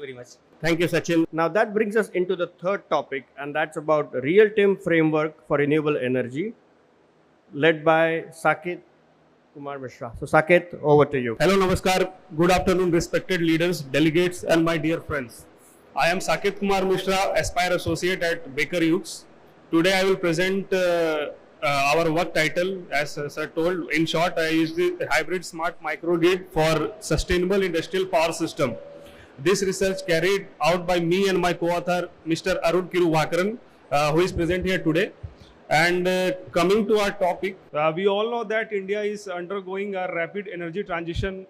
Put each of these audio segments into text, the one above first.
very much. Thank you, Sachin. Now that brings us into the third topic, and that's about real-time framework for renewable energy, led by Saket Kumar Mishra. So, Saket, over to you. Hello, Namaskar. Good afternoon, respected leaders, delegates, and my dear friends. I am Saket Kumar Mishra, Aspire Associate at Baker Hughes. Today, I will present our work title, as sir told. In short, I use the hybrid smart microgrid for sustainable industrial power system. This research carried out by me and my co-author, Mr. Arun Kiruvakaran, who is present here today. And coming to our topic, we all know that India is undergoing a rapid energy transition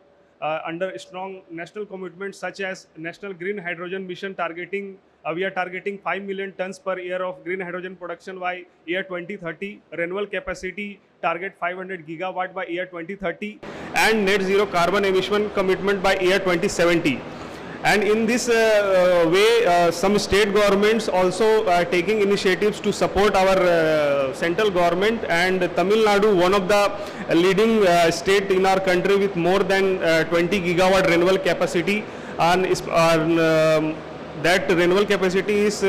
under strong national commitments such as National Green Hydrogen Mission targeting, we are targeting 5 million tons per year of green hydrogen production by year 2030, renewable capacity target 500 gigawatt by year 2030, and net zero carbon emission commitment by year 2070. And in this way, some state governments also are taking initiatives to support our central government, and Tamil Nadu, one of the leading state in our country with more than 20 gigawatt renewable capacity, and that renewable capacity is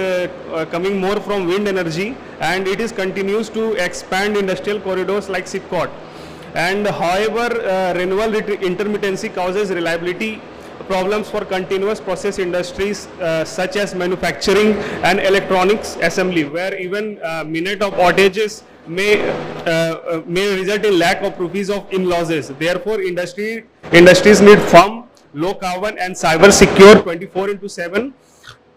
coming more from wind energy, and it is continues to expand industrial corridors like SIPCOT. And however, renewable intermittency causes reliability problems for continuous process industries such as manufacturing and electronics assembly, where even minute of outages may result in lack of rupees of in losses. Therefore, industries need firm, low carbon and cyber secure 24/7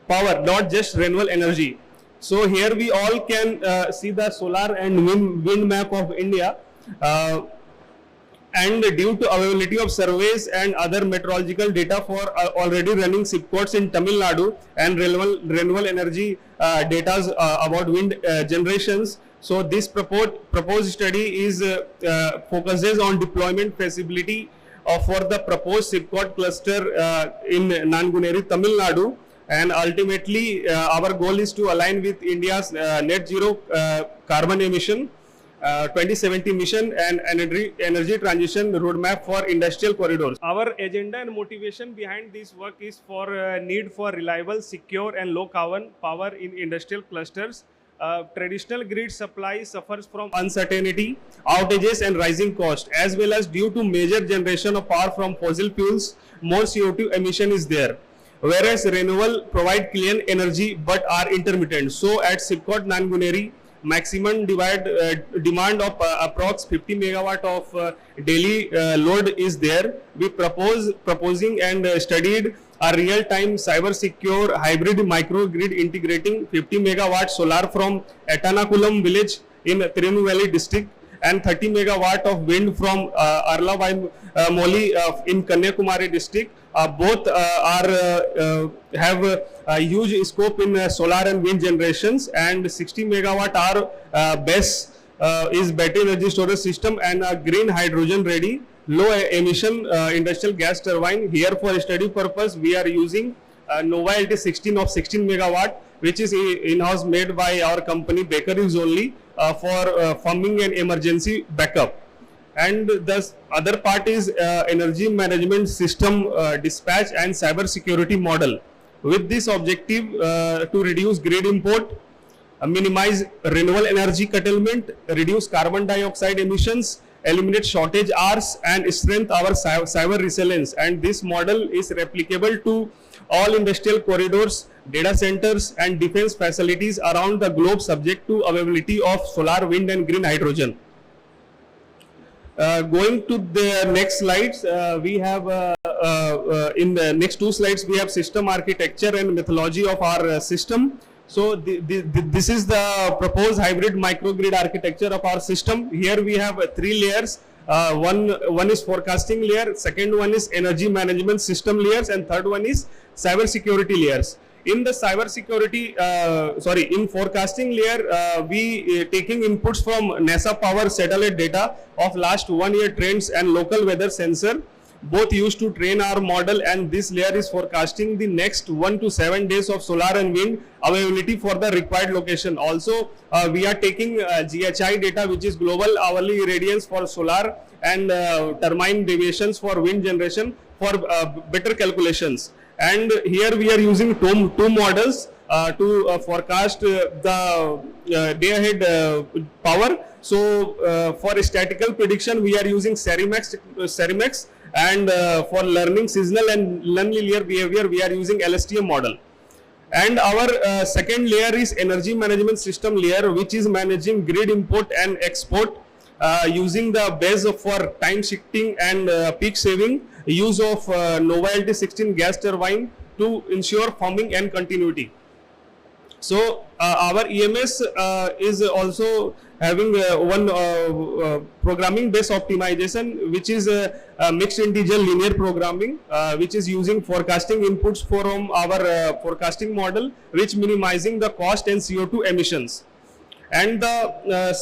power, not just renewable energy. So here we all can see the solar and wind map of India. And due to availability of surveys and other meteorological data for already running SIPCOTs in Tamil Nadu and renewable energy data about wind generations, so this proposed study is focuses on deployment feasibility for the proposed SIPCOT cluster in Nanguneri, Tamil Nadu, and ultimately our goal is to align with India's net zero carbon emission 2070 mission and energy transition roadmap for industrial corridors. Our agenda and motivation behind this work is for need for reliable, secure and low carbon power in industrial clusters. Traditional grid supply suffers from uncertainty, outages and rising cost, as well as due to major generation of power from fossil fuels, more CO2 emission is there. Whereas renewable provide clean energy but are intermittent. So at SIPCOT Nanguneri, maximum demand of approx 50 megawatt of daily load is there. We proposing and studied a real-time cyber-secure hybrid microgrid integrating 50 megawatt solar from Etanakulam village in Tirunelveli Valley district and 30 megawatt of wind from Arla Moli in Kanyakumari district. Both have a huge scope in solar and wind generations, and 60 megawatt hour BESS is battery energy storage system and a green hydrogen ready low emission industrial gas turbine. Here for study purpose we are using Nova LT 16 of 16 megawatt, which is in-house made by our company Baker Hughes only for farming and emergency backup. And the other part is energy management system dispatch and cyber security model. With this objective to reduce grid import, minimize renewable energy curtailment, reduce carbon dioxide emissions, eliminate shortage hours and strengthen our cyber resilience. And this model is replicable to all industrial corridors, data centers and defense facilities around the globe, subject to availability of solar, wind and green hydrogen. Going to the next slides, we have in the next two slides we have system architecture and methodology of our system. So this is the proposed hybrid microgrid architecture of our system. Here we have three layers. One is forecasting layer, second one is energy management system layers, and third one is cyber security layers. In the cyber security, in forecasting layer, we taking inputs from NASA power satellite data of last 1 year trends and local weather sensor, both used to train our model, and this layer is forecasting the next 1 to 7 days of solar and wind availability for the required location. Also, we are taking GHI data, which is global hourly irradiance for solar and termine deviations for wind generation for better calculations. And here we are using two models to forecast the day ahead power. So for statical prediction we are using Cerimex, and for learning seasonal and non-linear behavior we are using LSTM model. And our second layer is energy management system layer, which is managing grid import and export using the base for time shifting and peak saving, use of Nova LT16 gas turbine to ensure firming and continuity. So our EMS is also having one programming based optimization, which is mixed integer linear programming, which is using forecasting inputs from our forecasting model, which minimizing the cost and CO2 emissions. And the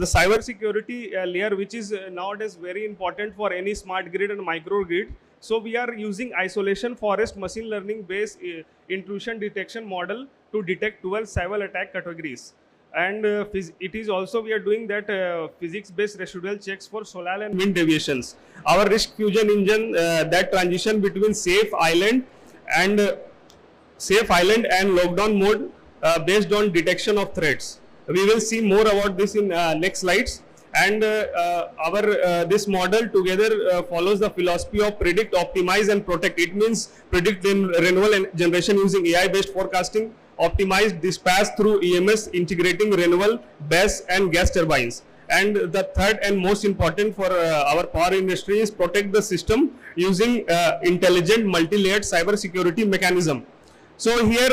cyber security layer, which is nowadays very important for any smart grid and microgrid. So we are using isolation forest machine learning based intrusion detection model to detect 12 cyber attack categories. And it is also we are doing that physics based residual checks for solar and wind deviations. Our risk fusion engine that transition between safe island and lockdown mode based on detection of threats. We will see more about this in next slides. And our this model together follows the philosophy of predict, optimize and protect. It means predict renewable generation using AI based forecasting, optimize dispatch through EMS integrating renewable, BESS and gas turbines. And the third and most important for our power industry is protect the system using intelligent multi-layered cyber security mechanism. So here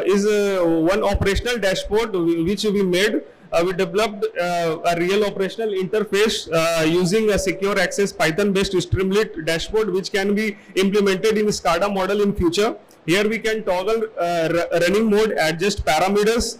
is one operational dashboard which we made. We developed a real operational interface using a secure access Python based Streamlit dashboard, which can be implemented in SCADA model in future. Here we can toggle running mode, adjust parameters,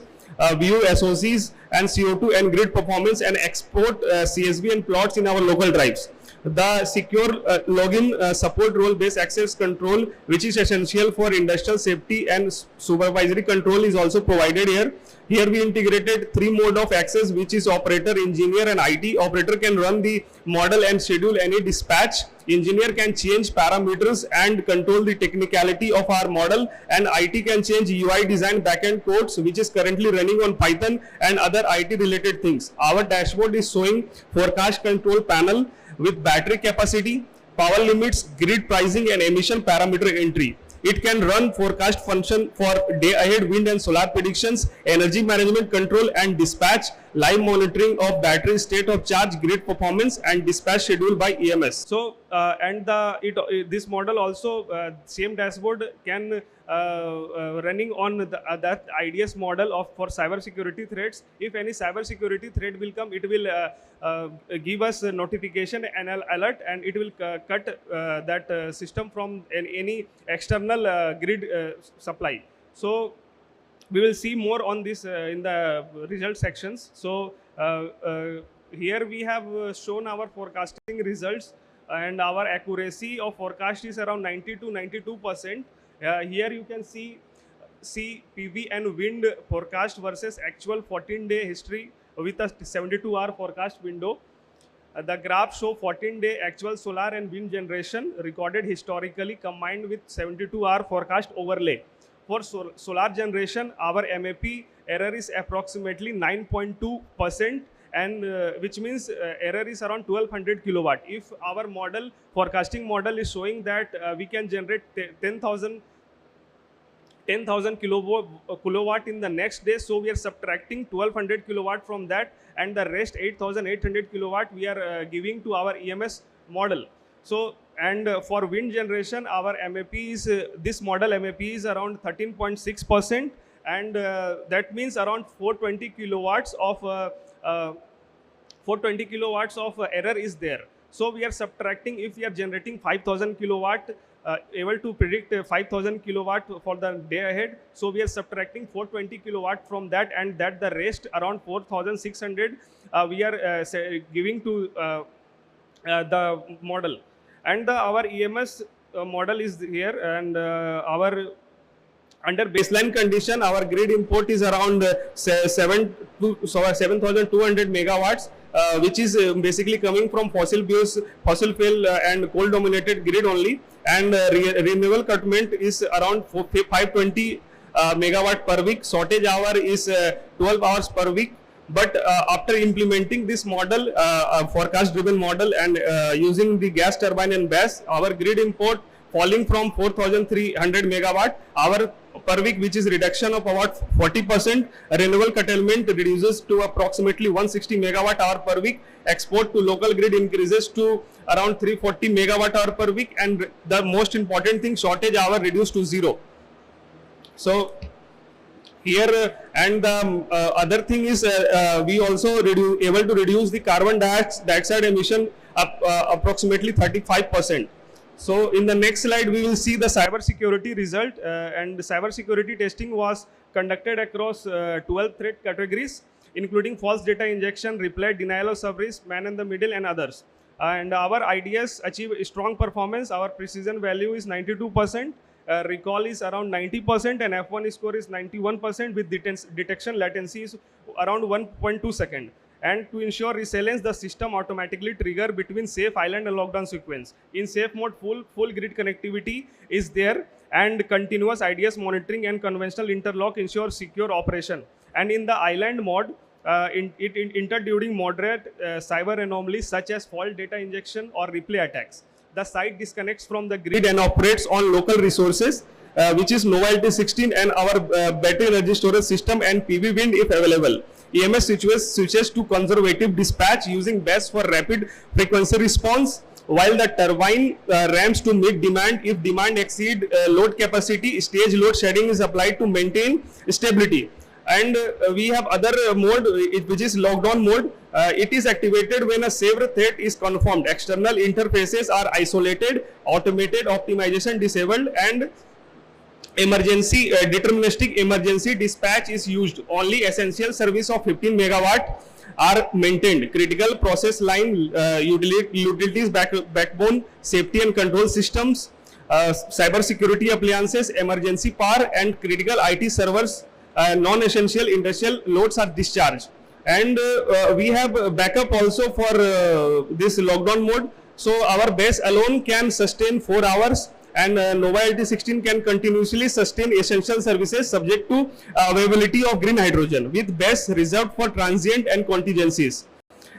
view SOCs and CO2 and grid performance, and export CSV and plots in our local drives. The secure login support role based access control, which is essential for industrial safety and supervisory control, is also provided here. Here we integrated three mode of access, which is operator, engineer and IT. Operator can run the model and schedule any dispatch. Engineer can change parameters and control the technicality of our model, and IT can change UI design backend codes, which is currently running on Python and other IT related things. Our dashboard is showing forecast control panel with battery capacity, power limits, grid pricing and emission parameter entry. It can run forecast function for day ahead wind and solar predictions, energy management control and dispatch, live monitoring of battery state of charge, grid performance and dispatch schedule by EMS. So and this model also same dashboard can running on that IDS model of for cyber security threats. If any cyber security threat will come, it will give us a notification and alert, and it will cut that system from any external grid supply. So we will see more on this in the result sections. So here we have shown our forecasting results, and our accuracy of forecast is around 90 to 92%. Here you can see PV and wind forecast versus actual 14-day history with a 72-hour forecast window. The graph show 14-day actual solar and wind generation recorded historically combined with 72-hour forecast overlay. For solar generation, our MAP error is approximately 9.2%, and which means error is around 1200 kilowatt. If our model forecasting model is showing that we can generate 10,000 kilowatt in the next day, so we are subtracting 1200 kilowatt from that, and the rest 8800 kilowatt we are giving to our EMS model. So and for wind generation, our MAP is this model MAP is around 13.6%, and that means around 420 kilowatts of error is there. So we are subtracting, if we are generating 5000 kilowatt, able to predict 5000 kilowatt for the day ahead, so we are subtracting 420 kilowatt from that, and that the rest around 4600 we are giving to the model. And our EMS model is here, and under baseline condition, our grid import is around 7,200 megawatts, which is basically coming from fossil fuel and coal dominated grid only, and renewable curtailment is around 520 megawatt per week. Shortage hour is 12 hours per week. But after implementing this model, forecast driven model, and using the gas turbine and BESS, our grid import falling from 4,300 megawatt hour per week, which is reduction of about 40%. Renewable curtailment reduces to approximately 160 megawatt hour per week. Export to local grid increases to around 340 megawatt hour per week, and the most important thing, shortage hour reduced to 0. So here, and the other thing is we also able to reduce the carbon dioxide emission approximately 35%. So in the next slide, we will see the cyber security result, and the cyber security testing was conducted across 12 threat categories, including false data injection, reply, denial of service, man in the middle, and others. And our IDS achieve strong performance. Our precision value is 92%. Recall is around 90%, and F1 score is 91%, with detection latency is around 1.2 seconds. And to ensure resilience, the system automatically trigger between safe island and lockdown sequence. In safe mode, full grid connectivity is there, and continuous IDS monitoring and conventional interlock ensure secure operation. And in the island mode, it enter during moderate cyber anomalies such as fault data injection or replay attacks. The site disconnects from the grid and operates on local resources, which is Novalty 16 and our battery energy storage system and PV wind if available. EMS switches to conservative dispatch using BESS for rapid frequency response, while the turbine ramps to meet demand. If demand exceed load capacity, stage load shedding is applied to maintain stability. And we have other mode, which is lockdown mode. It is activated when a severe threat is confirmed. External interfaces are isolated, automated optimization disabled, and emergency deterministic emergency dispatch is used. Only essential service of 15 megawatt are maintained. Critical process line, utilities backbone, safety and control systems, cyber security appliances, emergency power, and critical IT servers, non-essential industrial loads are discharged. And we have backup also for this lockdown mode. So our base alone can sustain 4 hours, and Novalty 16 can continuously sustain essential services subject to availability of green hydrogen, with base reserved for transient and contingencies.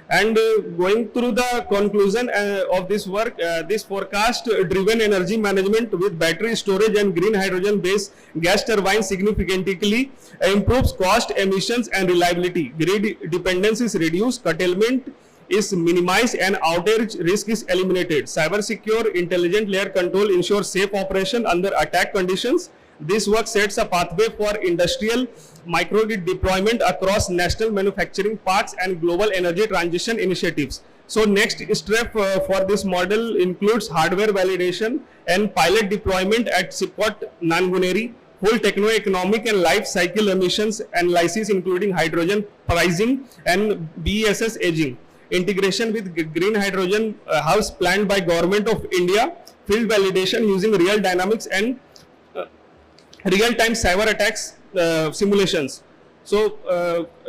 And going through the conclusion of this work, this forecast driven energy management with battery storage and green hydrogen based gas turbines significantly improves cost, emissions, and reliability. Grid dependence is reduced, curtailment is minimized, and outage risk is eliminated. Cyber secure intelligent layer control ensures safe operation under attack conditions. This work sets a pathway for industrial microgrid deployment across national manufacturing parks and global energy transition initiatives. So next step for this model includes hardware validation and pilot deployment at SIPCOT Nanguneri, full techno-economic and life cycle emissions analysis including hydrogen pricing and BESS aging. Integration with green hydrogen hubs planned by Government of India, field validation using real dynamics and real-time cyber attacks simulations. So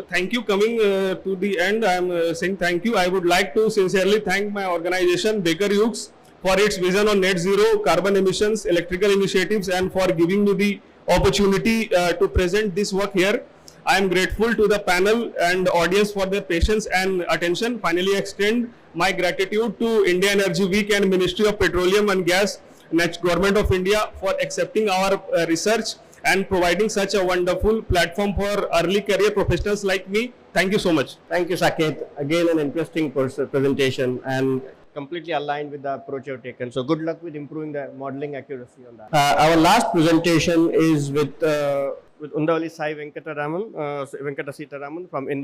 thank you. Coming to the end, I am saying thank you. I would like to sincerely thank my organization Baker Hughes for its vision on net zero carbon emissions, electrical initiatives, and for giving me the opportunity to present this work here. I am grateful to the panel and audience for their patience and attention. Finally, extend my gratitude to India Energy Week and Ministry of Petroleum and Gas, Government of India for accepting our research and providing such a wonderful platform for early career professionals like me. Thank you so much. Thank you, Saket. Again, an interesting presentation and completely aligned with the approach you've taken. So good luck with improving the modeling accuracy on that. Our last presentation is with Undavali Sai Venkata Sitaraman from India.